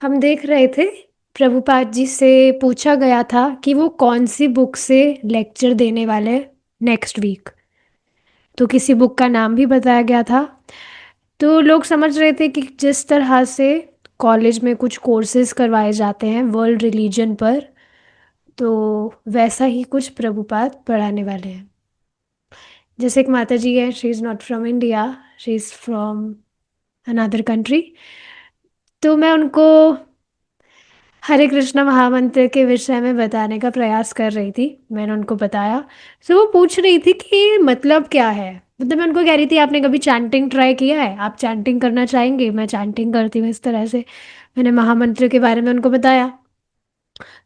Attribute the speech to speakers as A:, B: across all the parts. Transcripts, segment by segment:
A: हम देख रहे थे प्रभुपाद जी से पूछा गया था कि वो कौन सी बुक से लेक्चर देने वाले नेक्स्ट वीक। तो किसी बुक का नाम भी बताया गया था। तो लोग समझ रहे थे कि जिस तरह से कॉलेज में कुछ कोर्सेज करवाए जाते हैं वर्ल्ड रिलीजन पर, तो वैसा ही कुछ प्रभुपाद पढ़ाने वाले हैं। जैसे एक माता जी है, she is not from India, she is from another country. तो मैं उनको हरे कृष्णा महामंत्र के विषय में बताने का प्रयास कर रही थी। मैंने उनको बताया, तो वो पूछ रही थी कि मतलब क्या है। मतलब मैं उनको कह रही थी आपने कभी चैंटिंग ट्राई किया है, आप चैंटिंग करना चाहेंगे? मैं चैंटिंग करती हूँ इस तरह से। मैंने महामंत्र के बारे में उनको बताया।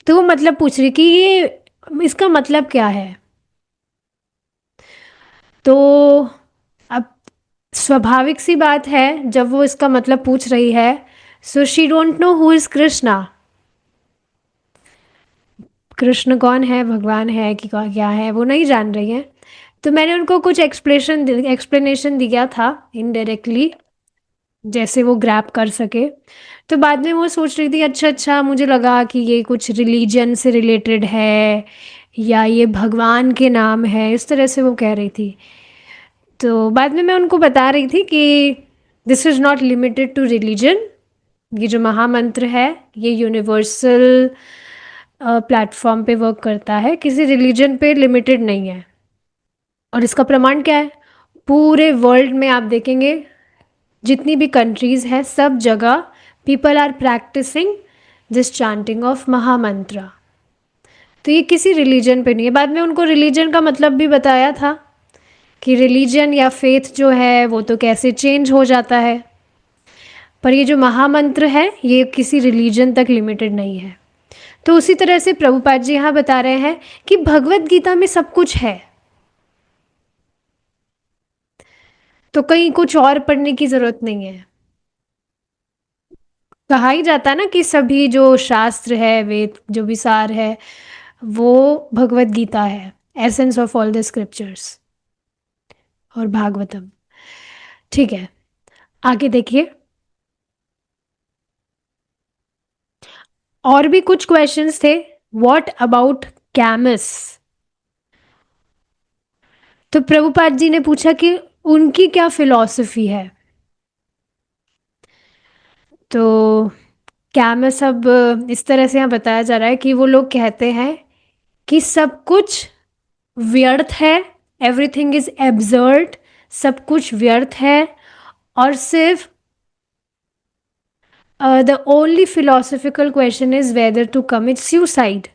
A: तो वो मतलब पूछ रही कि ये इसका मतलब क्या है। तो अब स्वाभाविक सी बात है, जब वो इसका मतलब पूछ रही है, so she don't know who is Krishna. Krishna कौन है, भगवान है कि क्या है, वो नहीं जान रही है। तो मैंने उनको कुछ एक्सप्लेनेशन दिया था इनडायरेक्टली, जैसे वो ग्रैप कर सके। तो बाद में वो सोच रही थी अच्छा अच्छा, मुझे लगा कि ये कुछ रिलीजन से रिलेटेड है या ये भगवान के नाम है, इस तरह से वो कह रही थी। तो बाद में मैं उनको बता रही थी कि this is not limited to religion. ये जो महामंत्र है ये यूनिवर्सल प्लेटफॉर्म पे वर्क करता है, किसी रिलीजन पे लिमिटेड नहीं है। और इसका प्रमाण क्या है? पूरे वर्ल्ड में आप देखेंगे जितनी भी कंट्रीज़ हैं सब जगह people are practicing this chanting of महामंत्र। तो ये किसी रिलीजन पे नहीं है। बाद में उनको रिलीजन का मतलब भी बताया था कि रिलीजन या फेथ जो है वो तो कैसे चेंज हो जाता है, पर ये जो महामंत्र है ये किसी रिलीजन तक लिमिटेड नहीं है। तो उसी तरह से प्रभुपाद जी यहाँ बता रहे हैं कि भगवत गीता में सब कुछ है, तो कहीं कुछ और पढ़ने की ज़रूरत नहीं है। कहा ही जाता है ना कि सभी जो शास्त्र है, वेद जो भी सार है, वो भगवत गीता है, essence of all the scriptures और भागवतम। ठीक है, आगे देखिए। और भी कुछ क्वेश्चंस थे। What about कैमस? तो प्रभुपाद जी ने पूछा कि उनकी क्या फिलॉसफी है। तो कैमस अब इस तरह से यहाँ बताया जा रहा है कि वो लोग कहते हैं कि सब कुछ व्यर्थ है, एवरीथिंग इज एब्जर्ड, सब कुछ व्यर्थ है, और सिर्फ the only philosophical question is whether to commit suicide.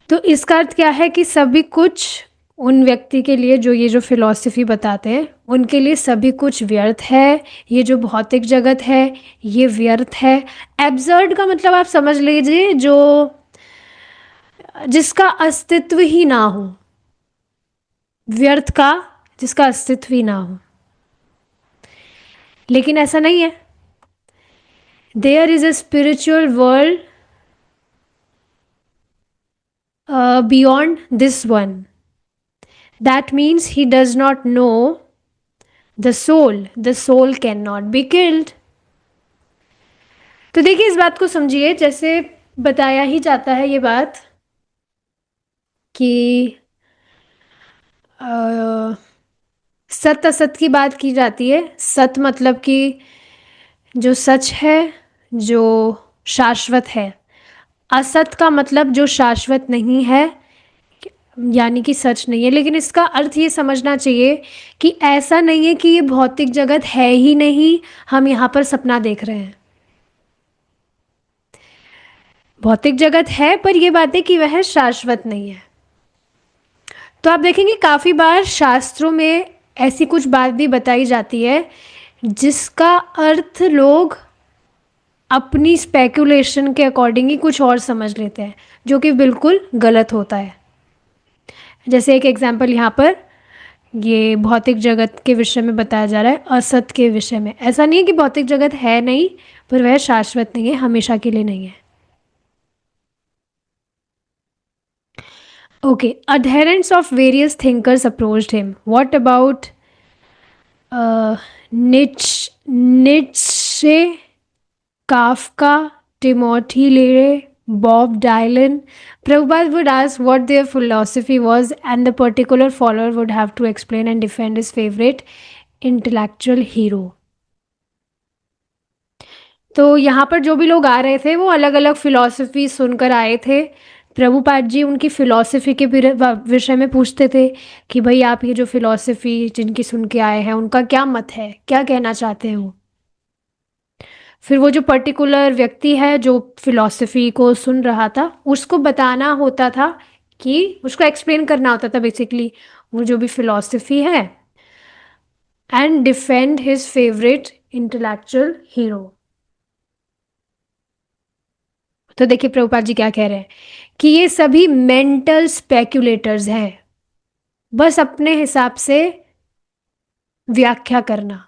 A: तो इसका अर्थ क्या है कि सभी कुछ उन व्यक्ति के लिए जो ये जो फिलॉसफी बताते हैं उनके लिए सभी कुछ व्यर्थ है, ये जो भौतिक जगत है ये व्यर्थ है। एब्जर्ड का मतलब आप समझ लीजिए जो जिसका अस्तित्व ही ना हो, व्यर्थ का जिसका अस्तित्व ही ना हो। लेकिन ऐसा नहीं है, there is a spiritual world beyond this one, that means he does not know the soul can not be killed. तो देखिए इस बात को समझिए, जैसे बताया ही जाता है ये बात कि अ, सत असत की बात की जाती है। सत मतलब कि जो सच है, जो शाश्वत है। असत का मतलब जो शाश्वत नहीं है, यानी कि सच नहीं है। लेकिन इसका अर्थ ये समझना चाहिए कि ऐसा नहीं है कि ये भौतिक जगत है ही नहीं, हम यहाँ पर सपना देख रहे हैं। भौतिक जगत है, पर यह बात है कि वह शाश्वत नहीं है। तो आप देखेंगे काफ़ी बार शास्त्रों में ऐसी कुछ बात भी बताई जाती है जिसका अर्थ लोग अपनी स्पेकुलेशन के अकॉर्डिंग ही कुछ और समझ लेते हैं, जो कि बिल्कुल गलत होता है। जैसे एक एग्जांपल यहाँ पर ये भौतिक जगत के विषय में बताया जा रहा है, असत के विषय में। ऐसा नहीं है कि भौतिक जगत है नहीं, पर वह शाश्वत नहीं है, हमेशा के लिए नहीं है। Okay, adherents of various thinkers approached him. What about Nietzsche? नीचे, काफका, टिमोथी लेरे, Bob Dylan. Prabhupada would ask what their philosophy was, and the particular follower would have to explain and defend his favorite intellectual hero. तो यहाँ पर जो भी लोग आ रहे थे वो अलग अलग फिलॉसफी सुनकर आए थे। प्रभुपाद जी उनकी फिलॉसफी के विषय में पूछते थे कि भाई आप ये जो फिलॉसफी जिनकी सुन के आए हैं उनका क्या मत है, क्या कहना चाहते हो। फिर वो जो पर्टिकुलर व्यक्ति है जो फिलॉसफी को सुन रहा था उसको बताना होता था कि उसको एक्सप्लेन करना होता था बेसिकली वो जो भी फिलॉसफी है, and defend his favourite intellectual hero. तो देखिए प्रभुपाद जी क्या कह रहे हैं कि ये सभी मेंटल स्पेक्युलेटर्स हैं, बस अपने हिसाब से व्याख्या करना।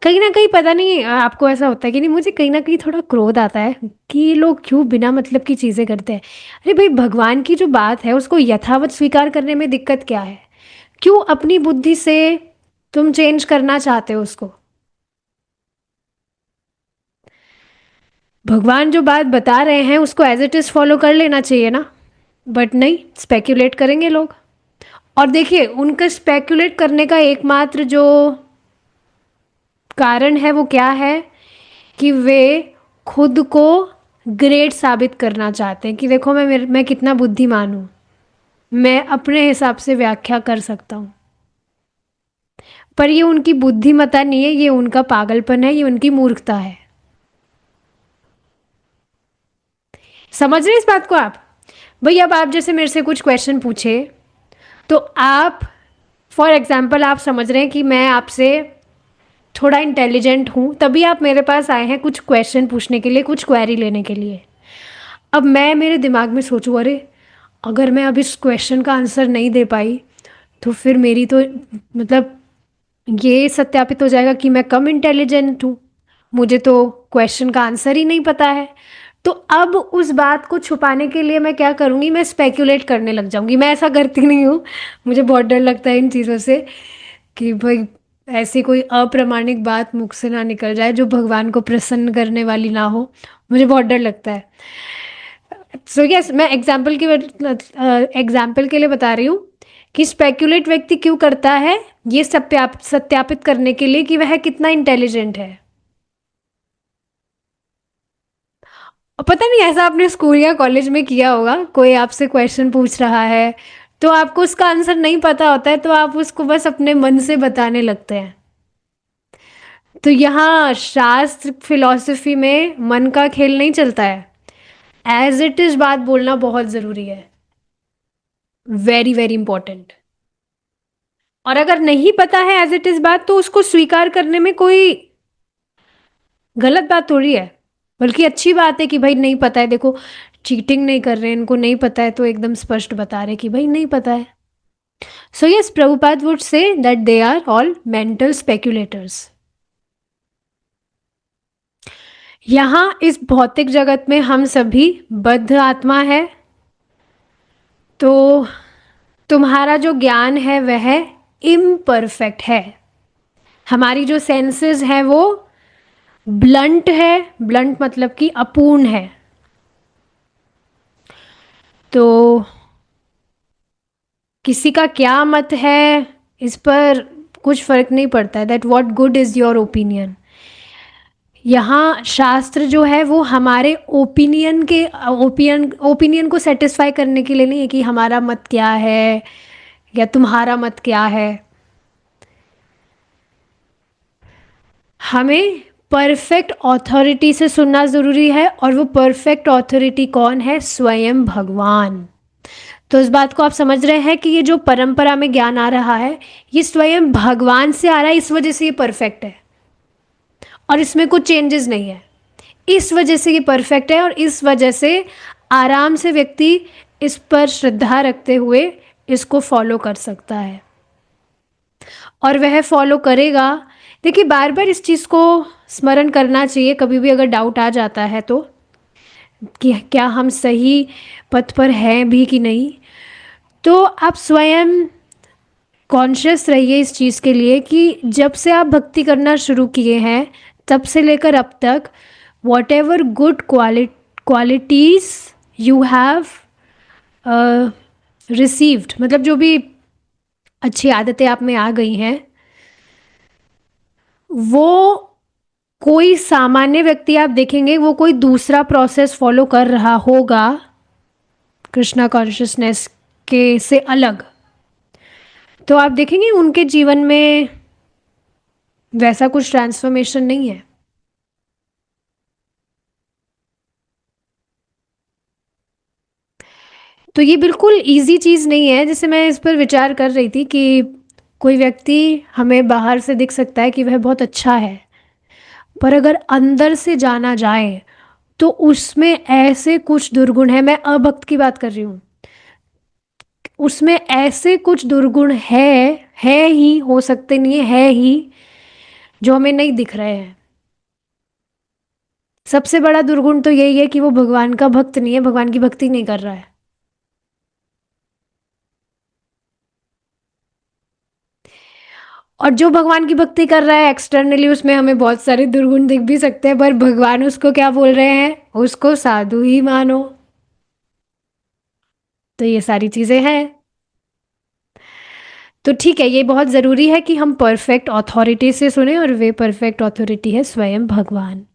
A: कहीं ना कहीं पता नहीं आपको ऐसा होता है कि नहीं, मुझे कहीं ना कहीं थोड़ा क्रोध आता है कि ये लोग क्यों बिना मतलब की चीज़ें करते हैं। अरे भाई भगवान की जो बात है उसको यथावत स्वीकार करने में दिक्कत क्या है? क्यों अपनी बुद्धि से तुम चेंज करना चाहते हो उसको? भगवान जो बात बता रहे हैं उसको एज इट इज़ फॉलो कर लेना चाहिए ना, बट नहीं, स्पेक्यूलेट करेंगे लोग। और देखिए उनका स्पेक्यूलेट करने का एकमात्र जो कारण है वो क्या है कि वे खुद को ग्रेट साबित करना चाहते हैं कि देखो मैं कितना बुद्धिमान हूँ, मैं अपने हिसाब से व्याख्या कर सकता हूँ। पर ये उनकी बुद्धिमत्ता नहीं है, ये उनका पागलपन है, ये उनकी मूर्खता है। समझ रहे इस बात को आप? भाई अब आप जैसे मेरे से कुछ क्वेश्चन पूछे तो आप फॉर एग्जाम्पल आप समझ रहे हैं कि मैं आपसे थोड़ा इंटेलिजेंट हूँ, तभी आप मेरे पास आए हैं कुछ क्वेश्चन पूछने के लिए, कुछ क्वेरी लेने के लिए। अब मैं मेरे दिमाग में सोचूं अरे अगर मैं अब इस क्वेश्चन का आंसर नहीं दे पाई तो फिर मेरी तो मतलब ये सत्यापित हो जाएगा कि मैं कम इंटेलिजेंट हूँ, मुझे तो क्वेश्चन का आंसर ही नहीं पता है। तो अब उस बात को छुपाने के लिए मैं क्या करूँगी, मैं स्पेक्यूलेट करने लग जाऊँगी। मैं ऐसा करती नहीं हूँ, मुझे बहुत डर लगता है इन चीज़ों से कि भाई ऐसी कोई अप्रामाणिक बात मुख से ना निकल जाए जो भगवान को प्रसन्न करने वाली ना हो, मुझे बहुत डर लगता है। सो यस मैं एग्जाम्पल के लिए बता रही हूँ कि स्पेक्यूलेट व्यक्ति क्यों करता है, ये सत्यापित करने के लिए कि वह कितना इंटेलिजेंट है। और पता नहीं ऐसा आपने स्कूल या कॉलेज में किया होगा, कोई आपसे क्वेश्चन पूछ रहा है तो आपको उसका आंसर नहीं पता होता है तो आप उसको बस अपने मन से बताने लगते हैं। तो यहाँ शास्त्र फिलॉसफी में मन का खेल नहीं चलता है, एज इट इज बात बोलना बहुत ज़रूरी है, वेरी वेरी इंपॉर्टेंट। और अगर नहीं पता है एज इट इज बात तो उसको स्वीकार करने में कोई गलत बात थोड़ी है, बल्कि अच्छी बात है कि भाई नहीं पता है। देखो चीटिंग नहीं कर रहे हैं, इनको नहीं पता है तो एकदम स्पष्ट बता रहे कि भाई नहीं पता है। So yes Prabhupada would say that they are all mental speculators. यहाँ इस भौतिक जगत में हम सभी बद्ध आत्मा है, तो तुम्हारा जो ज्ञान है वह इम्परफेक्ट है। हमारी जो सेंसेस है वो ब्लंट है, ब्लंट मतलब कि अपूर्ण है। तो किसी का क्या मत है इस पर कुछ फर्क नहीं पड़ता है, that what good is your opinion. यहाँ शास्त्र जो है वो हमारे ओपिनियन को सेटिस्फाई करने के लिए नहीं है कि हमारा मत क्या है या तुम्हारा मत क्या है। हमें परफेक्ट ऑथोरिटी से सुनना ज़रूरी है, और वो परफेक्ट ऑथोरिटी कौन है? स्वयं भगवान। तो इस बात को आप समझ रहे हैं कि ये जो परंपरा में ज्ञान आ रहा है ये स्वयं भगवान से आ रहा है, इस वजह से ये परफेक्ट है और इसमें कुछ चेंजेस नहीं है। इस वजह से ये परफेक्ट है और इस वजह से आराम से व्यक्ति इस पर श्रद्धा रखते हुए इसको फॉलो कर सकता है और वह फॉलो करेगा। देखिए बार बार इस चीज़ को स्मरण करना चाहिए कभी भी अगर डाउट आ जाता है तो, कि क्या हम सही पथ पर हैं भी कि नहीं। तो आप स्वयं कॉन्शियस रहिए इस चीज़ के लिए कि जब से आप भक्ति करना शुरू किए हैं तब से लेकर अब तक, what ever good qualities you have received, मतलब जो भी अच्छी आदतें आप में आ गई हैं, वो कोई सामान्य व्यक्ति आप देखेंगे वो कोई दूसरा प्रोसेस फॉलो कर रहा होगा कृष्णा कॉन्शियसनेस के से अलग, तो आप देखेंगे उनके जीवन में वैसा कुछ ट्रांसफॉर्मेशन नहीं है। तो ये बिल्कुल इजी चीज़ नहीं है। जैसे मैं इस पर विचार कर रही थी कि कोई व्यक्ति हमें बाहर से दिख सकता है कि वह बहुत अच्छा है, पर अगर अंदर से जाना जाए तो उसमें ऐसे कुछ दुर्गुण है, मैं अभक्त की बात कर रही हूँ, उसमें ऐसे कुछ दुर्गुण है ही, हो सकते नहीं है ही, जो हमें नहीं दिख रहे हैं। सबसे बड़ा दुर्गुण तो यही है कि वो भगवान का भक्त नहीं है, भगवान की भक्ति नहीं कर रहा है। और जो भगवान की भक्ति कर रहा है एक्सटर्नली, उसमें हमें बहुत सारे दुर्गुण दिख भी सकते हैं, पर भगवान उसको क्या बोल रहे हैं, उसको साधु ही मानो। तो ये सारी चीजें हैं। तो ठीक है, ये बहुत ज़रूरी है कि हम परफेक्ट अथॉरिटी से सुने, और वे परफेक्ट अथॉरिटी है स्वयं भगवान।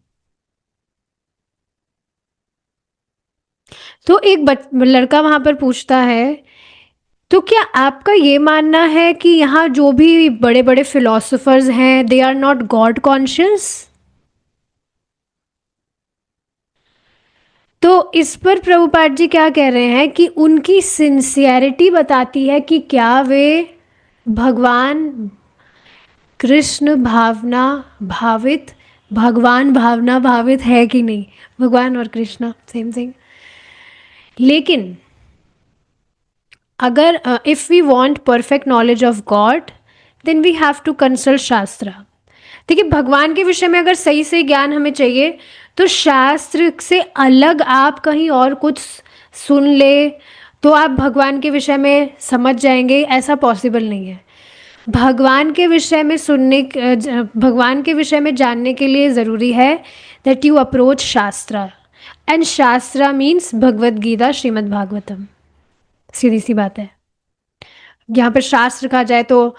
A: तो एक लड़का वहां पर पूछता है, तो क्या आपका ये मानना है कि यहाँ जो भी बड़े बड़े फिलोसोफर्स हैं, they are not God conscious? तो इस पर प्रभुपाद जी क्या कह रहे हैं कि उनकी सिंसियरिटी बताती है कि क्या वे भगवान कृष्ण भावना भावित, भगवान भावना भावित है कि नहीं। भगवान और कृष्णा सेम थिंग। लेकिन अगर if we want perfect knowledge of God, then we have to consult shastra. देखिए, भगवान के विषय में अगर सही सही ज्ञान हमें चाहिए, तो शास्त्र से अलग आप कहीं और कुछ सुन ले तो आप भगवान के विषय में समझ जाएंगे, ऐसा पॉसिबल नहीं है। भगवान के विषय में भगवान के विषय में जानने के लिए ज़रूरी है दैट यू अप्रोच शास्त्र, एंड शास्त्र मीन्स भगवद गीता, श्रीमद् भागवतम। सीधी सी बात है। यहाँ पर शास्त्र कहा जाए तो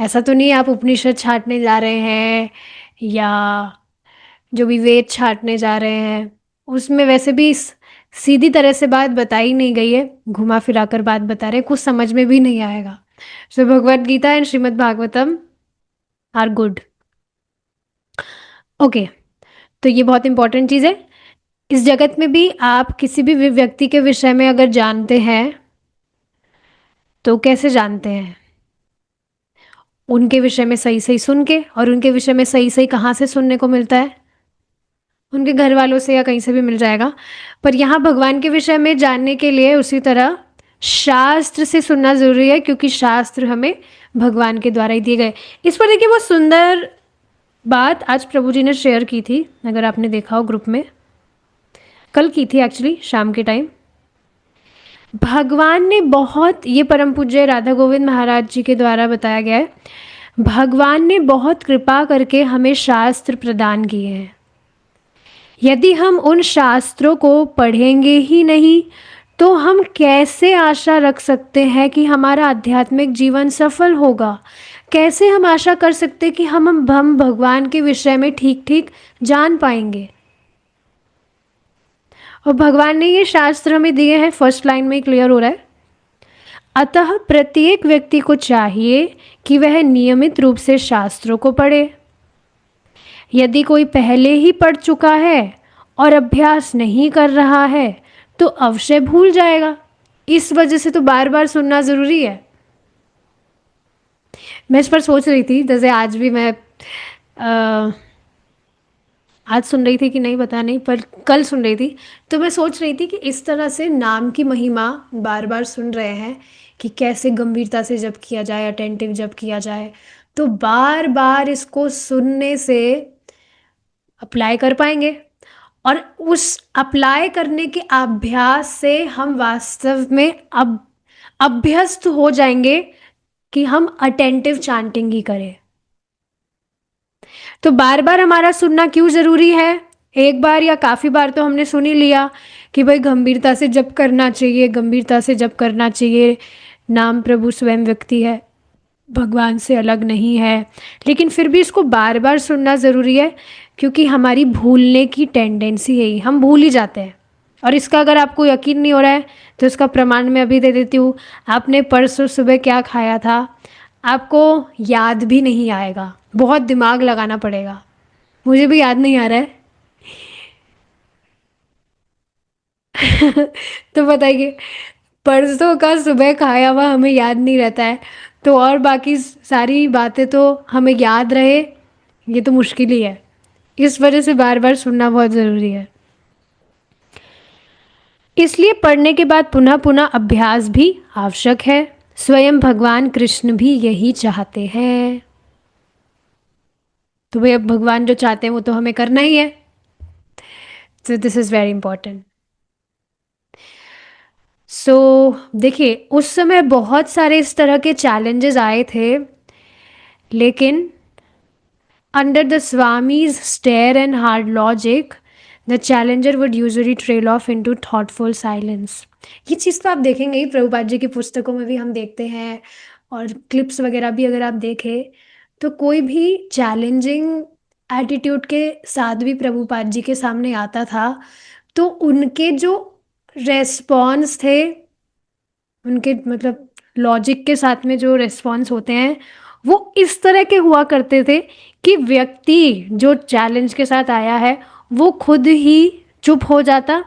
A: ऐसा तो नहीं आप उपनिषद छाटने जा रहे हैं या जो भी वेद छाटने जा रहे हैं, उसमें वैसे भी सीधी तरह से बात बताई नहीं गई है, घुमा फिरा कर बात बता रहे हैं, कुछ समझ में भी नहीं आएगा। So Bhagavad Gita and Srimad Bhagavatam are good. Okay, तो ये बहुत इंपॉर्टेंट चीज़ है। इस जगत में भी आप किसी भी व्यक्ति के विषय में अगर जानते हैं, तो कैसे जानते हैं? उनके विषय में सही सही सुन के, और उनके विषय में सही सही कहाँ से सुनने को मिलता है? उनके घर वालों से या कहीं से भी मिल जाएगा। पर यहाँ भगवान के विषय में जानने के लिए उसी तरह शास्त्र से सुनना ज़रूरी है, क्योंकि शास्त्र हमें भगवान के द्वारा ही दिए गए। इस पर देखिए, वो सुंदर बात आज प्रभु जी ने शेयर की थी, अगर आपने देखा हो ग्रुप में, कल की थी एक्चुअली, शाम के टाइम। भगवान ने बहुत, ये परम पूज्य राधा गोविंद महाराज जी के द्वारा बताया गया है, भगवान ने बहुत कृपा करके हमें शास्त्र प्रदान किए हैं। यदि हम उन शास्त्रों को पढ़ेंगे ही नहीं, तो हम कैसे आशा रख सकते हैं कि हमारा आध्यात्मिक जीवन सफल होगा? कैसे हम आशा कर सकते हैं कि हम भगवान के विषय में ठीक ठीक जान पाएंगे? और भगवान ने ये शास्त्र हमें दिए हैं, फर्स्ट लाइन में क्लियर हो रहा है, अतः प्रत्येक व्यक्ति को चाहिए कि वह नियमित रूप से शास्त्रों को पढ़े। यदि कोई पहले ही पढ़ चुका है और अभ्यास नहीं कर रहा है, तो अवश्य भूल जाएगा। इस वजह से तो बार बार सुनना ज़रूरी है। मैं इस पर सोच रही थी, जैसे आज भी मैं आज सुन रही थी कि नहीं पता नहीं, पर कल सुन रही थी, तो मैं सोच रही थी कि इस तरह से नाम की महिमा बार बार सुन रहे हैं कि कैसे गंभीरता से जप किया जाए, अटेंटिव जप किया जाए, तो बार बार इसको सुनने से अप्लाई कर पाएंगे, और उस अप्लाई करने के अभ्यास से हम वास्तव में अब अभ्यस्त हो जाएंगे कि हम अटेंटिव चांटिंग ही करें। तो बार बार हमारा सुनना क्यों ज़रूरी है? एक बार या काफ़ी बार तो हमने सुन ही लिया कि भाई गंभीरता से जप करना चाहिए, गंभीरता से जप करना चाहिए, नाम प्रभु स्वयं व्यक्ति है, भगवान से अलग नहीं है। लेकिन फिर भी इसको बार बार सुनना ज़रूरी है, क्योंकि हमारी भूलने की टेंडेंसी है ही, हम भूल ही जाते हैं। और इसका अगर आपको यकीन नहीं हो रहा है तो इसका प्रमाण मैं अभी दे देती हूँ। आपने परसों सुबह क्या खाया था, आपको याद भी नहीं आएगा, बहुत दिमाग लगाना पड़ेगा। मुझे भी याद नहीं आ रहा है। तो बताइए, परसों का सुबह खाया हुआ हमें याद नहीं रहता है, तो और बाकी सारी बातें तो हमें याद रहे, ये तो मुश्किल ही है। इस वजह से बार बार सुनना बहुत ज़रूरी है। इसलिए पढ़ने के बाद पुनः पुनः अभ्यास भी आवश्यक है। स्वयं भगवान कृष्ण भी यही चाहते हैं। तो भाई अब भगवान जो चाहते हैं वो तो हमें करना ही है। So this is very important. So देखिए, उस समय बहुत सारे इस तरह के चैलेंजेस आए थे, लेकिन under the Swami's stare and hard logic, the challenger would usually trail off into thoughtful silence. ये चीज़ तो आप देखेंगे ही, प्रभुपाद जी की पुस्तकों में भी हम देखते हैं, और क्लिप्स वगैरह भी अगर आप देखें तो कोई भी चैलेंजिंग एटीट्यूड के साथ भी प्रभुपाद जी के सामने आता था, तो उनके जो रेस्पॉन्स थे, उनके मतलब लॉजिक के साथ में जो रिस्पॉन्स होते हैं, वो इस तरह के हुआ करते थे कि व्यक्ति जो चैलेंज के साथ आया है वो खुद ही चुप हो जाता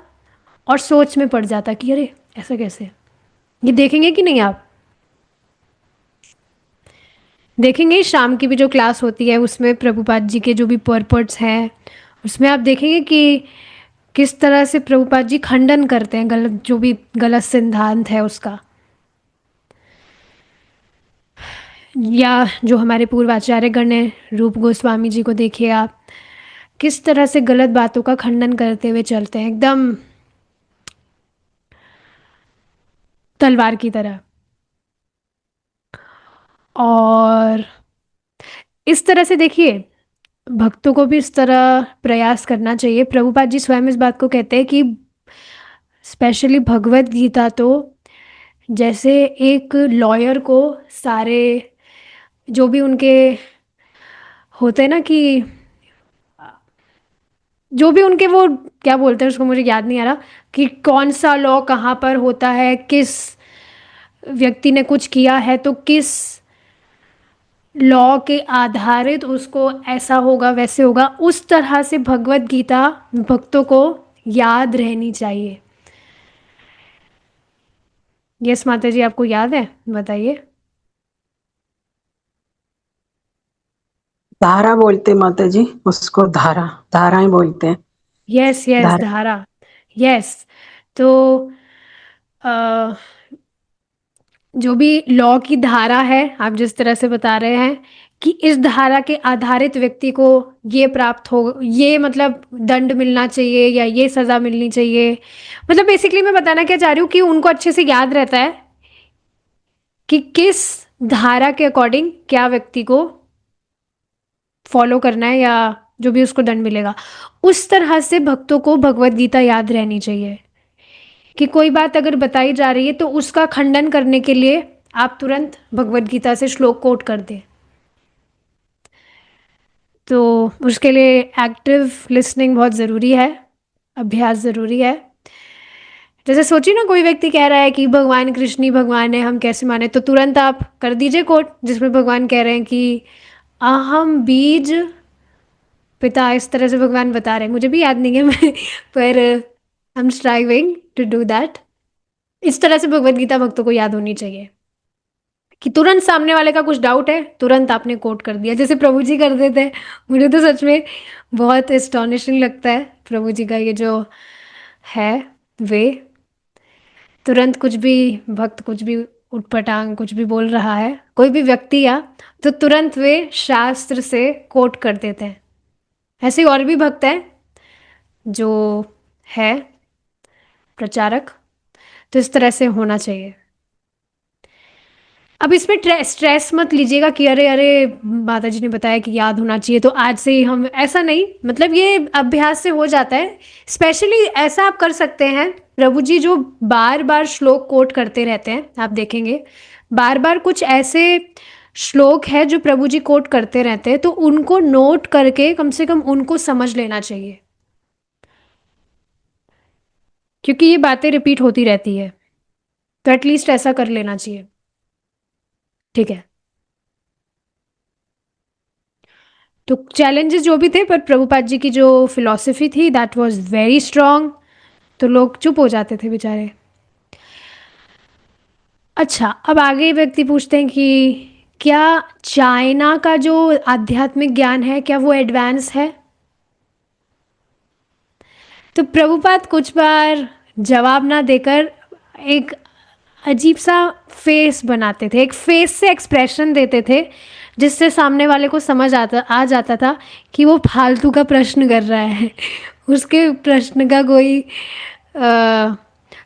A: और सोच में पड़ जाता कि अरे ऐसा कैसे। ये देखेंगे कि नहीं आप? देखेंगे शाम की भी जो क्लास होती है उसमें प्रभुपाद जी के जो भी पर्पट्स हैं, उसमें आप देखेंगे कि किस तरह से प्रभुपाद जी खंडन करते हैं गलत, जो भी गलत सिद्धांत है उसका। या जो हमारे पूर्वाचार्य गण हैं, रूप गोस्वामी जी को देखिए आप, किस तरह से गलत बातों का खंडन करते हुए चलते हैं, एकदम तलवार की तरह। और इस तरह से देखिए, भक्तों को भी इस तरह प्रयास करना चाहिए। प्रभुपाद जी स्वयं इस बात को कहते हैं कि स्पेशली भगवत गीता तो जैसे एक लॉयर को सारे जो भी उनके होते हैं ना, कि जो भी उनके वो क्या बोलते हैं उसको, मुझे याद नहीं आ रहा, कि कौन सा लॉ कहाँ पर होता है, किस व्यक्ति ने कुछ किया है तो किस लॉ के आधारित उसको ऐसा होगा वैसे होगा, उस तरह से भगवत गीता भक्तों को याद रहनी चाहिए। यस माता जी, आपको याद है? बताइए।
B: धारा बोलते माता जी उसको, धारा धारा ही बोलते हैं।
A: यस यस,
B: धारा।
A: धारा। यस। तो अ, जो भी लॉ की धारा है, आप जिस तरह से बता रहे हैं कि इस धारा के आधारित व्यक्ति को ये प्राप्त हो, ये मतलब दंड मिलना चाहिए या ये सज़ा मिलनी चाहिए, मतलब बेसिकली मैं बताना क्या चाह रही हूँ कि उनको अच्छे से याद रहता है कि किस धारा के अकॉर्डिंग क्या व्यक्ति को फॉलो करना है या जो भी उसको दंड मिलेगा। उस तरह से भक्तों को भगवत गीता याद रहनी चाहिए कि कोई बात अगर बताई जा रही है तो उसका खंडन करने के लिए आप तुरंत भगवत गीता से श्लोक कोट कर दें। तो उसके लिए एक्टिव लिसनिंग बहुत ज़रूरी है, अभ्यास ज़रूरी है। जैसे सोचिए ना, कोई व्यक्ति कह रहा है कि भगवान कृष्ण ही भगवान है, हम कैसे माने, तो तुरंत आप कर दीजिए कोट जिसमें भगवान कह रहे हैं कि अहम बीज पिता, इस तरह से भगवान बता रहे हैं, मुझे भी याद नहीं है मैं पर I am striving to do that. इस तरह से भगवत गीता भक्तों को याद होनी चाहिए कि तुरंत सामने वाले का कुछ डाउट है, तुरंत आपने कोट कर दिया जैसे प्रभु जी कर देते हैं। मुझे तो सच में बहुत एस्टॉनिशिंग लगता है प्रभु जी का ये जो है वे। तुरंत कुछ भी भक्त कुछ भी उटपटांग कुछ भी बोल रहा है, कोई भी व्यक्ति या, तो तुरंत वे शास्त्र से कोट कर देते हैं। ऐसे और भी भक्त हैं जो है प्रचारक, तो इस तरह से होना चाहिए। अब इसमें स्ट्रेस मत लीजिएगा कि अरे अरे माता जी ने बताया कि याद होना चाहिए तो आज से ही हम, ऐसा नहीं, मतलब ये अभ्यास से हो जाता है। स्पेशली ऐसा आप कर सकते हैं, प्रभु जी जो बार बार श्लोक कोट करते रहते हैं, आप देखेंगे बार बार कुछ ऐसे श्लोक है जो प्रभु जी कोट करते रहते हैं, तो उनको नोट करके कम से कम उनको समझ लेना चाहिए, क्योंकि ये बातें रिपीट होती रहती है, तो एटलीस्ट ऐसा कर लेना चाहिए। ठीक है। तो चैलेंजेस जो भी थे, पर प्रभुपाद जी की जो फिलॉसफी थी दैट वाज वेरी स्ट्रांग, तो लोग चुप हो जाते थे बेचारे। अच्छा, अब आगे व्यक्ति पूछते हैं कि क्या चाइना का जो आध्यात्मिक ज्ञान है क्या वो एडवांस है? तो प्रभुपाद कुछ बार जवाब ना देकर एक अजीब सा फेस बनाते थे, एक फेस से एक्सप्रेशन देते थे, जिससे सामने वाले को समझ आता आ जाता था कि वो फालतू का प्रश्न कर रहा है। उसके प्रश्न का कोई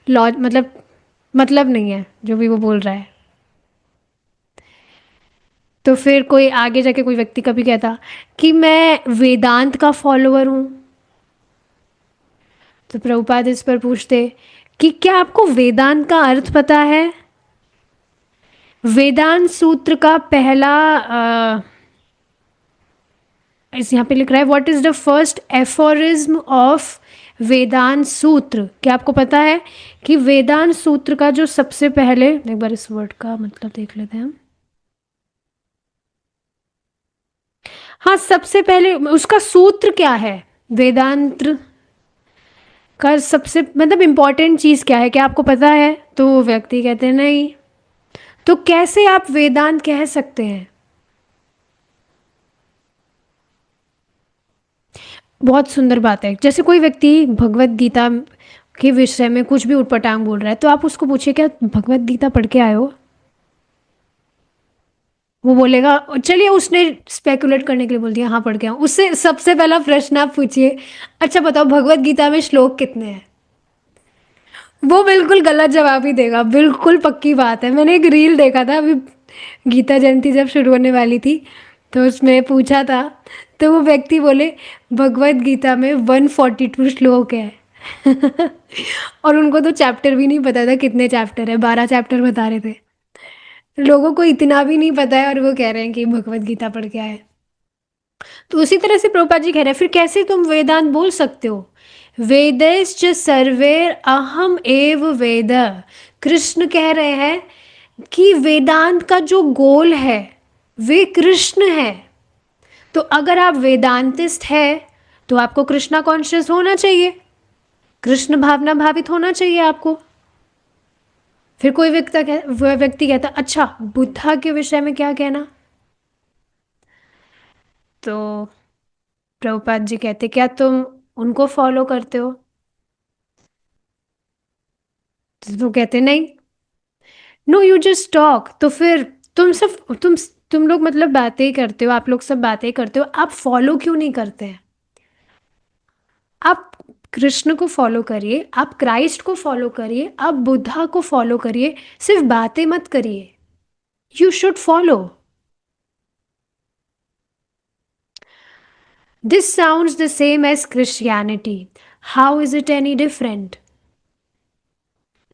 A: लॉज मतलब नहीं है जो भी वो बोल रहा है। तो फिर कोई आगे जाके कोई व्यक्ति कभी कहता कि मैं वेदांत का फॉलोअर हूँ, तो प्रभुपाद इस पर पूछते कि क्या आपको वेदांत का अर्थ पता है? वेदांत सूत्र का पहला इस यहाँ पे लिख रहा है what is the first aphorism of Vedanta Sutra. क्या आपको पता है कि वेदांत सूत्र का जो सबसे पहले, एक बार इस वर्ड का मतलब देख लेते हैं हम। हाँ, सबसे पहले उसका सूत्र क्या है, वेदांत का सबसे मतलब इम्पोर्टेंट चीज क्या है, क्या आपको पता है? तो वो व्यक्ति कहते हैं नहीं। तो कैसे आप वेदांत कह सकते हैं? बहुत सुंदर बात है, जैसे कोई व्यक्ति भगवत गीता के विषय में कुछ भी उटपटांग बोल रहा है, तो आप उसको पूछिए क्या भगवत गीता पढ़ के आए हो? वो बोलेगा चलिए, उसने स्पेकुलेट करने के लिए बोल दिया हाँ पढ़ के आऊँ, उससे सबसे पहला प्रश्न आप पूछिए अच्छा बताओ भगवत गीता में श्लोक कितने हैं? वो बिल्कुल गलत जवाब ही देगा, बिल्कुल पक्की बात है। मैंने एक रील देखा था अभी, गीता जयंती जब शुरू होने वाली थी, तो उसमें पूछा था, तो वो व्यक्ति बोले भगवत गीता में 142 श्लोक है। और उनको तो चैप्टर भी नहीं पता था कितने चैप्टर है, 12 चैप्टर बता रहे थे। लोगों को इतना भी नहीं पता है और वो कह रहे हैं कि भगवत गीता पढ़ के आए। तो उसी तरह से प्रभुपाद जी कह रहे हैं फिर कैसे तुम वेदांत बोल सकते हो? वेदैश्च सर्वैर अहम एव वेद। कृष्ण कह रहे हैं कि वेदांत का जो गोल है वे कृष्ण है। तो अगर आप वेदांतिस्ट है तो आपको कृष्णा कॉन्शियस होना चाहिए, कृष्ण भावना भावित होना चाहिए आपको। फिर कोई व्यक्ति कहता अच्छा बुद्धा के विषय में क्या कहना? तो प्रभुपाद जी कहते क्या तुम उनको फॉलो करते हो? तो वो कहते नहीं। No you just talk. तो फिर तुम सब तुम लोग मतलब बातें ही करते हो, आप लोग सब बातें ही करते हो, आप फॉलो क्यों नहीं करते हैं? आप कृष्ण को फॉलो करिए, आप क्राइस्ट को फॉलो करिए, आप बुद्धा को फॉलो करिए, सिर्फ बातें मत करिए। You should follow. This sounds the same as Christianity, how is it any different?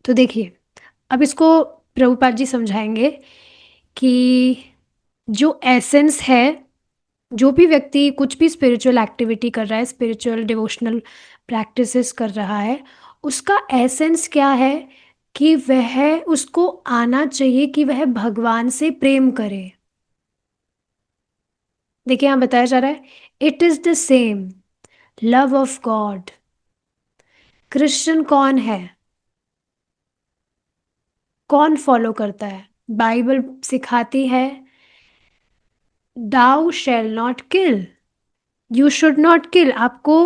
A: तो देखिए, अब इसको प्रभुपाद जी समझाएंगे कि जो एसेंस है, जो भी व्यक्ति कुछ भी स्पिरिचुअल एक्टिविटी कर रहा है, स्पिरिचुअल डिवोशनल प्रैक्टिसेस कर रहा है, उसका एसेंस क्या है कि वह उसको आना चाहिए कि वह भगवान से प्रेम करे। देखिए यहाँ बताया जा रहा है it is the same love of God. Christian कौन है, कौन फॉलो करता है? बाइबल सिखाती है thou shall not kill, you should not kill. आपको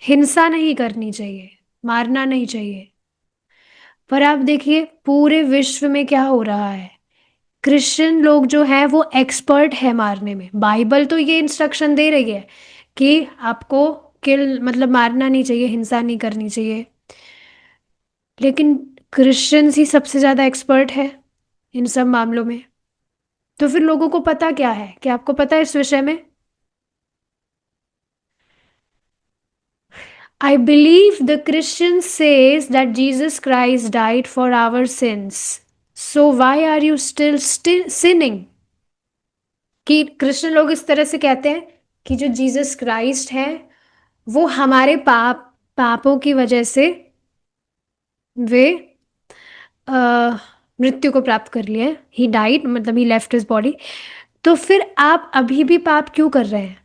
A: हिंसा नहीं करनी चाहिए, मारना नहीं चाहिए। पर आप देखिए पूरे विश्व में क्या हो रहा है, क्रिश्चियन लोग जो हैं वो एक्सपर्ट है मारने में। बाइबल तो ये इंस्ट्रक्शन दे रही है कि आपको किल मतलब मारना नहीं चाहिए, हिंसा नहीं करनी चाहिए, लेकिन क्रिश्चियंस ही सबसे ज़्यादा एक्सपर्ट है इन सब मामलों में। तो फिर लोगों को पता क्या है? क्या आपको पता है इस विषय में? I believe the Christian says that Jesus Christ died for our sins. So why are you still sinning? कि क्रिश्चियन लोग इस तरह से कहते हैं कि जो जीसस क्राइस्ट है वो हमारे पापों की वजह से वे अ, मृत्यु को प्राप्त कर लिए। ही डाइड मतलब ही लेफ्ट हिज बॉडी। तो फिर आप अभी भी पाप क्यों कर रहे हैं?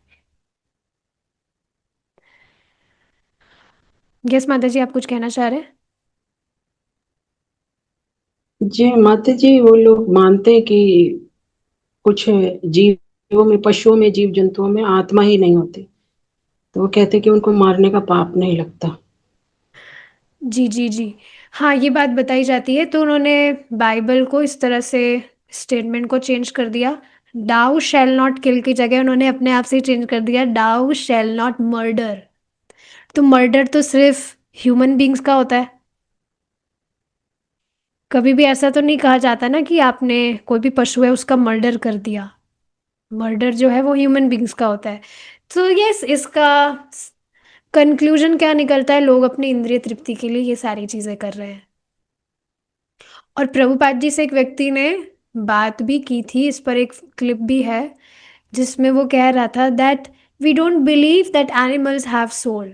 A: यस माता जी, आप कुछ कहना चाह रहे हैं?
B: जी माता जी, वो लोग मानते हैं कि कुछ जीवों में, पशुओं में, जीव जंतुओं में आत्मा ही नहीं होती, तो वो कहते हैं कि उनको मारने का पाप नहीं लगता।
A: जी जी जी। हाँ, ये बात बताई जाती है। तो उन्होंने बाइबल को इस तरह से स्टेटमेंट को चेंज कर दिया। डाउ शैल नॉट किल की जगह उन्होंने अपने आप से चेंज कर दिया, डाउ शैल नॉट मर्डर। तो मर्डर तो सिर्फ ह्यूमन बींग्स का होता है। कभी भी ऐसा तो नहीं कहा जाता ना कि आपने कोई भी पशु है उसका मर्डर कर दिया। मर्डर जो है वो ह्यूमन बींग्स का होता है। तो यस, इसका कंक्लूजन क्या निकलता है? लोग अपनी इंद्रिय तृप्ति के लिए ये सारी चीजें कर रहे हैं। और प्रभुपाद जी से एक व्यक्ति ने बात भी की थी, इस पर एक क्लिप भी है जिसमें वो कह रहा था that we don't believe that animals have soul.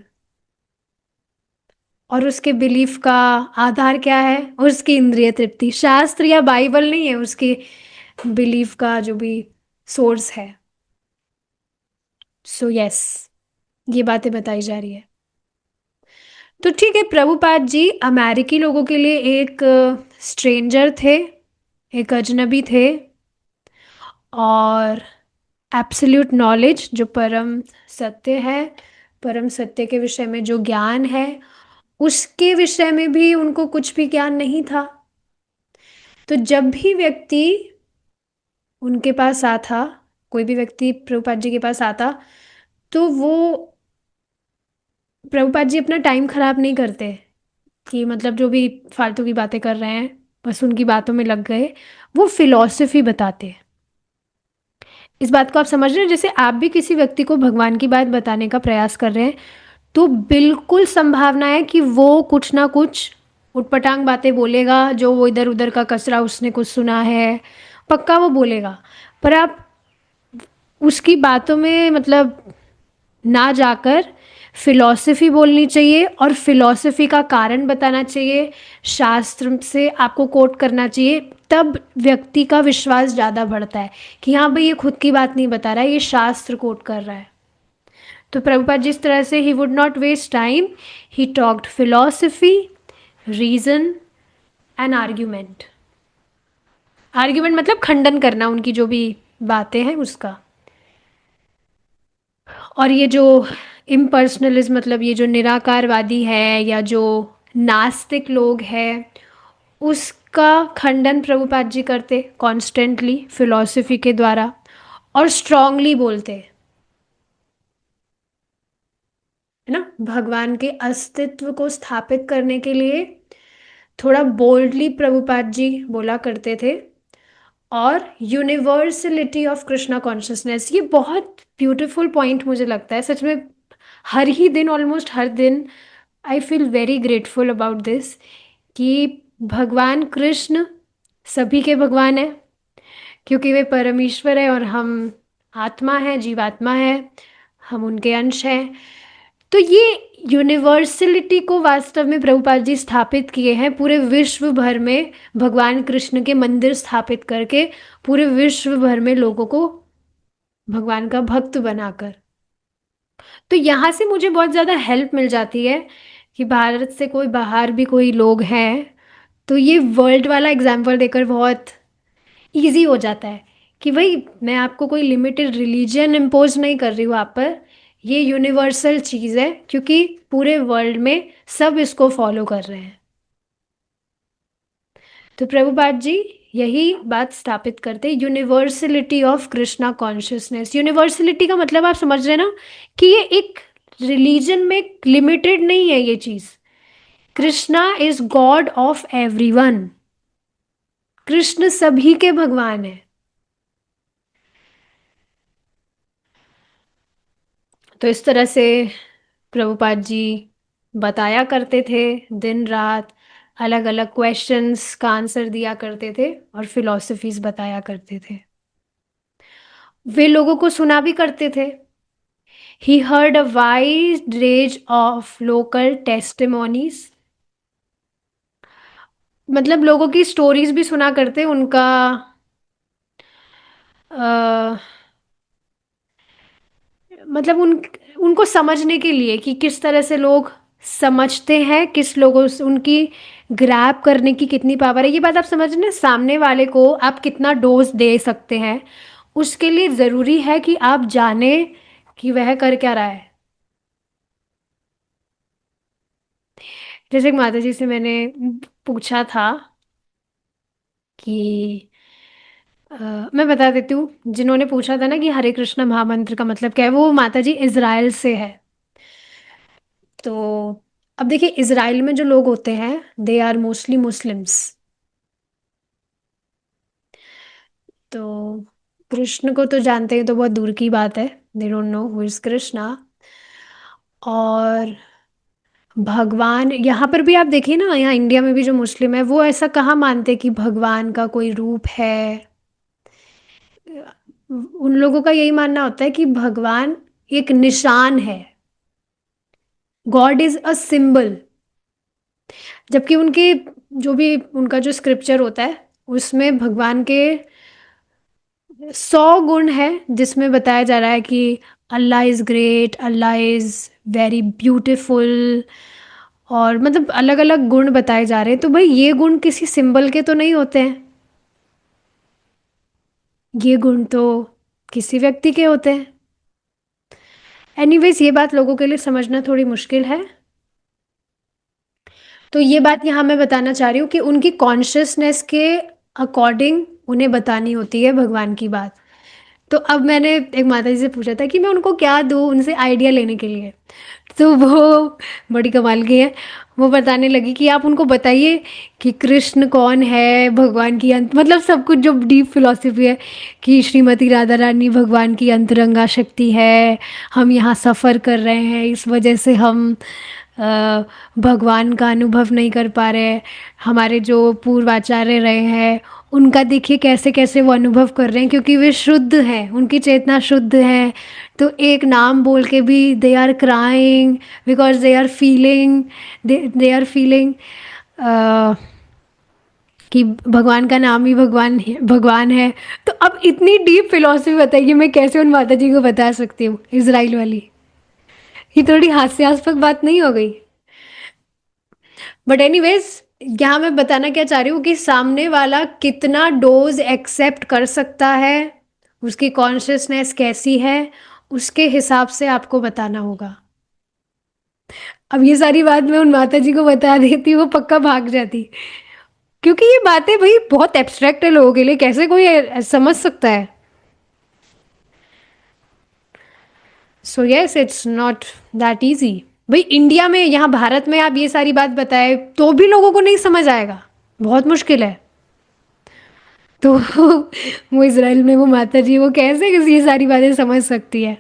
A: और उसके बिलीफ का आधार क्या है? उसकी इंद्रिय तृप्ति। शास्त्र या बाइबल नहीं है उसकी बिलीफ का जो भी सोर्स है। सो यस, ये बातें बताई जा रही है। तो ठीक है, प्रभुपाद जी अमेरिकी लोगों के लिए एक स्ट्रेंजर थे, एक अजनबी थे। और एब्सोल्यूट नॉलेज जो परम सत्य है, परम सत्य के विषय में जो ज्ञान है, उसके विषय में भी उनको कुछ भी ज्ञान नहीं था। तो जब भी व्यक्ति उनके पास आता, कोई भी व्यक्ति प्रभुपाद जी के पास आता, तो वो प्रभुपाद जी अपना टाइम खराब नहीं करते कि मतलब जो भी फालतू की बातें कर रहे हैं बस उनकी बातों में लग गए। वो फिलॉसफी बताते। इस बात को आप समझ रहे हैं? जैसे आप भी किसी व्यक्ति को भगवान की बात बताने का प्रयास कर रहे हैं, तो बिल्कुल संभावना है कि वो कुछ ना कुछ उटपटांग बातें बोलेगा, जो वो इधर उधर का कचरा उसने कुछ सुना है पक्का वो बोलेगा। पर आप उसकी बातों में मतलब ना जाकर फिलॉसफी बोलनी चाहिए और फिलॉसफी का कारण बताना चाहिए, शास्त्र से आपको कोट करना चाहिए। तब व्यक्ति का विश्वास ज़्यादा बढ़ता है कि हाँ भाई, ये खुद की बात नहीं बता रहा है, ये शास्त्र कोट कर रहा है। तो प्रभुपाद जिस तरह से he would not waste time, he talked philosophy, reason and argument. Argument मतलब खंडन करना उनकी जो भी बातें हैं उसका। और ये जो इम्पर्सनलिज्म मतलब ये जो निराकारवादी है या जो नास्तिक लोग हैं, उसका खंडन प्रभुपाद जी करते कॉन्स्टेंटली फिलॉसफी के द्वारा, और स्ट्रांगली बोलते, है ना, भगवान के अस्तित्व को स्थापित करने के लिए थोड़ा बोल्डली प्रभुपाद जी बोला करते थे। और यूनिवर्सलिटी ऑफ कृष्णा कॉन्शियसनेस, ये बहुत ब्यूटीफुल पॉइंट मुझे लगता है सच में। हर ही दिन, ऑलमोस्ट हर दिन I feel very grateful about this कि भगवान कृष्ण सभी के भगवान है, क्योंकि वे परमेश्वर है और हम आत्मा है, जीवात्मा है, हम उनके अंश हैं। तो ये यूनिवर्सलिटी को वास्तव में प्रभुपाद जी स्थापित किए हैं पूरे विश्व भर में, भगवान कृष्ण के मंदिर स्थापित करके पूरे विश्व भर में लोगों को भगवान का भक्त बनाकर। तो यहाँ से मुझे बहुत ज़्यादा हेल्प मिल जाती है कि भारत से कोई बाहर भी कोई लोग हैं, तो ये वर्ल्ड वाला एग्जाम्पल देकर बहुत इजी हो जाता है कि भाई मैं आपको कोई लिमिटेड रिलीजन इम्पोज नहीं कर रही हूँ आप पर, ये यूनिवर्सल चीज़ है क्योंकि पूरे वर्ल्ड में सब इसको फॉलो कर रहे हैं। तो प्रभुपाद जी यही बात स्थापित करते, universality of Krishna consciousness. Universality का मतलब आप समझ रहे हैं ना कि ये एक रिलीजन में लिमिटेड नहीं है ये चीज़। Krishna is God of everyone. Krishna सभी के भगवान है। तो इस तरह से प्रभुपाद जी बताया करते थे, दिन रात अलग अलग क्वेश्चंस का आंसर दिया करते थे और फिलॉसफीज बताया करते थे। वे लोगों को सुना भी करते थे। He heard a wide range of local testimonies, मतलब लोगों की स्टोरीज भी सुना करते उनका। अ, मतलब उनको समझने के लिए कि किस तरह से लोग समझते हैं, किस लोगों से उनकी ग्रैब करने की कितनी पावर है। ये बात आप समझ रहे हैं, सामने वाले को आप कितना डोज दे सकते हैं, उसके लिए ज़रूरी है कि आप जाने कि वह कर क्या रहा है। जैसे कि माता जी से मैंने पूछा था कि अ, मैं बता देती हूँ, जिन्होंने पूछा था ना कि हरे कृष्ण महामंत्र का मतलब क्या है, वो माता जी इज़राइल से है। तो अब देखिए, इज़राइल में जो लोग होते हैं दे आर मोस्टली मुस्लिम्स। तो कृष्ण को तो जानते हैं तो बहुत दूर की बात है, they don't know who is Krishna. और भगवान यहाँ पर भी आप देखिए ना, यहाँ इंडिया में भी जो मुस्लिम है वो ऐसा कहाँ मानते कि भगवान का कोई रूप है। उन लोगों का यही मानना होता है कि भगवान एक निशान है, गॉड इज अ सिंबल। जबकि उनके जो भी उनका जो स्क्रिप्चर होता है उसमें भगवान के 100 गुण है, जिसमें बताया जा रहा है कि Allah is great, Allah is very beautiful, और मतलब अलग अलग गुण बताए जा रहे हैं। तो भाई ये गुण किसी सिंबल के तो नहीं होते हैं, ये गुण तो किसी व्यक्ति के होते हैं। एनीवेज, ये बात लोगों के लिए समझना थोड़ी मुश्किल है। तो ये बात यहाँ मैं बताना चाह रही हूँ कि उनकी कॉन्शियसनेस के अकॉर्डिंग उन्हें बतानी होती है भगवान की बात। तो अब मैंने एक माता जी से पूछा था कि मैं उनको क्या दूँ उनसे आइडिया लेने के लिए। तो वो बड़ी कमाल की है। वो बताने लगी कि आप उनको बताइए कि कृष्ण कौन है, भगवान की अंत मतलब सब कुछ जो डीप फिलॉसफी है, कि श्रीमती राधा रानी भगवान की अंतरंगा शक्ति है, हम यहाँ सफ़र कर रहे हैं इस वजह से हम भगवान का अनुभव नहीं कर पा रहे हैं। हमारे जो पूर्वाचार्य रहे हैं उनका देखिए कैसे कैसे वो अनुभव कर रहे हैं, क्योंकि वे शुद्ध हैं, उनकी चेतना शुद्ध है। तो एक नाम बोल के भी they are crying because they are feeling कि भगवान का नाम ही भगवान है। तो अब इतनी डीप फिलॉसफी बताइए मैं कैसे उन माता जी को बता सकती हूँ, इजराइल वाली। ये थोड़ी हास्यास्पद बात नहीं हो गई? बट एनीवेज, यहाँ मैं बताना क्या चाह रही हूँ कि सामने वाला कितना डोज एक्सेप्ट कर सकता है, उसकी कॉन्शियसनेस कैसी है, उसके हिसाब से आपको बताना होगा। अब ये सारी बात मैं उन माता जी को बता देती, वो पक्का भाग जाती, क्योंकि ये बातें भाई बहुत एब्स्ट्रैक्ट है लोगों के लिए, कैसे कोई समझ सकता है। So yes, it's not that easy. भाई इंडिया में, यहाँ भारत में आप ये सारी बात बताए तो भी लोगों को नहीं समझ आएगा, बहुत मुश्किल है। तो वो इसराइल में वो माता जी वो कैसे ये सारी बातें समझ सकती है।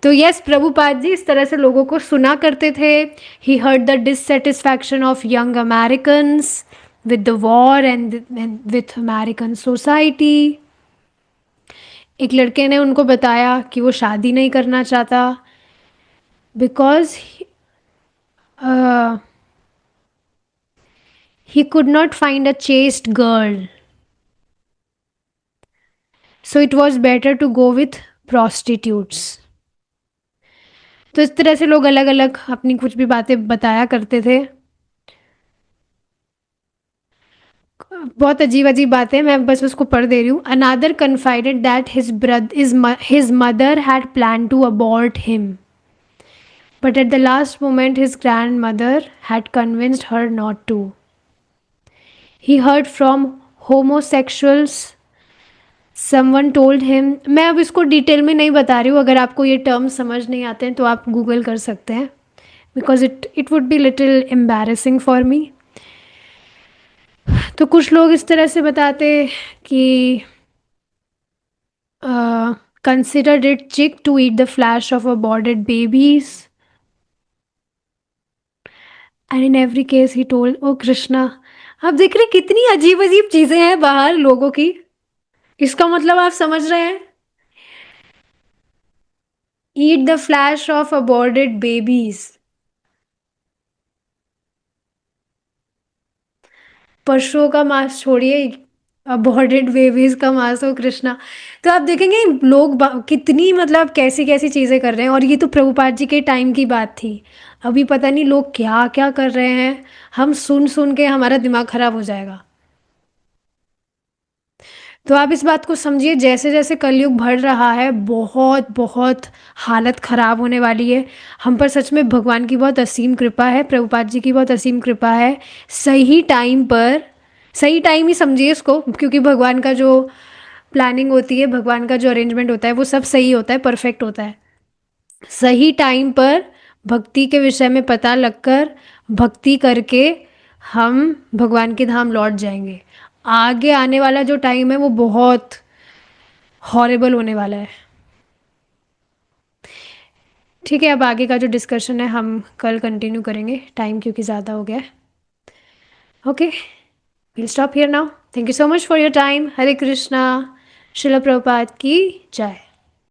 A: तो यस, प्रभुपाद जी इस तरह से लोगों को सुना करते थे। He heard the dissatisfaction of young Americans with the war and with American society. एक लड़के ने उनको बताया कि वो शादी नहीं करना चाहता because he could not find a chaste girl, so it was better to go with prostitutes। तो इस तरह से लोग अलग अलग अपनी कुछ भी बातें बताया करते थे। बहुत अजीब अजीब बातें, मैं बस उसको पढ़ दे रही हूँ। Another confided that his mother had plan to abort him, but at the last moment his grandmother had convinced her not to. He heard from homosexuals, someone told him. मैं अब इसको डिटेल में नहीं बता रही हूँ, अगर आपको ये टर्म समझ नहीं आते हैं तो आप गूगल कर सकते हैं। Because it would be little embarrassing for me. तो कुछ लोग इस तरह से बताते कि considered it chick to eat the flesh of aborted babies. And in every case he told, oh Krishna. आप देख रहे कितनी अजीब अजीब चीजें हैं बाहर लोगों की. इसका मतलब आप समझ रहे हैं. Eat the flesh of aborted babies. पशुओं का मांस छोड़िए, अबॉर्डेड बेबीज का मांस हो कृष्णा. तो आप देखेंगे लोग कितनी मतलब कैसी कैसी चीज़ें कर रहे हैं. और ये तो प्रभुपाद जी के टाइम की बात थी. अभी पता नहीं लोग क्या क्या कर रहे हैं. हम सुन सुन के हमारा दिमाग खराब हो जाएगा. तो आप इस बात को समझिए, जैसे जैसे कलयुग बढ़ रहा है बहुत बहुत हालत ख़राब होने वाली है. हम पर सच में भगवान की बहुत असीम कृपा है, प्रभुपाद जी की बहुत असीम कृपा है. सही टाइम पर, सही टाइम ही समझिए इसको, क्योंकि भगवान का जो प्लानिंग होती है, भगवान का जो अरेंजमेंट होता है वो सब सही होता है, परफेक्ट होता है. सही टाइम पर भक्ति के विषय में पता लगकर भक्ति करके हम भगवान के धाम लौट जाएंगे. आगे आने वाला जो टाइम है वो बहुत हॉरिबल होने वाला है. ठीक है, अब आगे का जो डिस्कशन है हम कल कंटिन्यू करेंगे, टाइम क्योंकि ज़्यादा हो गया है. Okay, will stop here now. Thank you so much for your time. Hare Krishna. Srila Prabhupada की जय.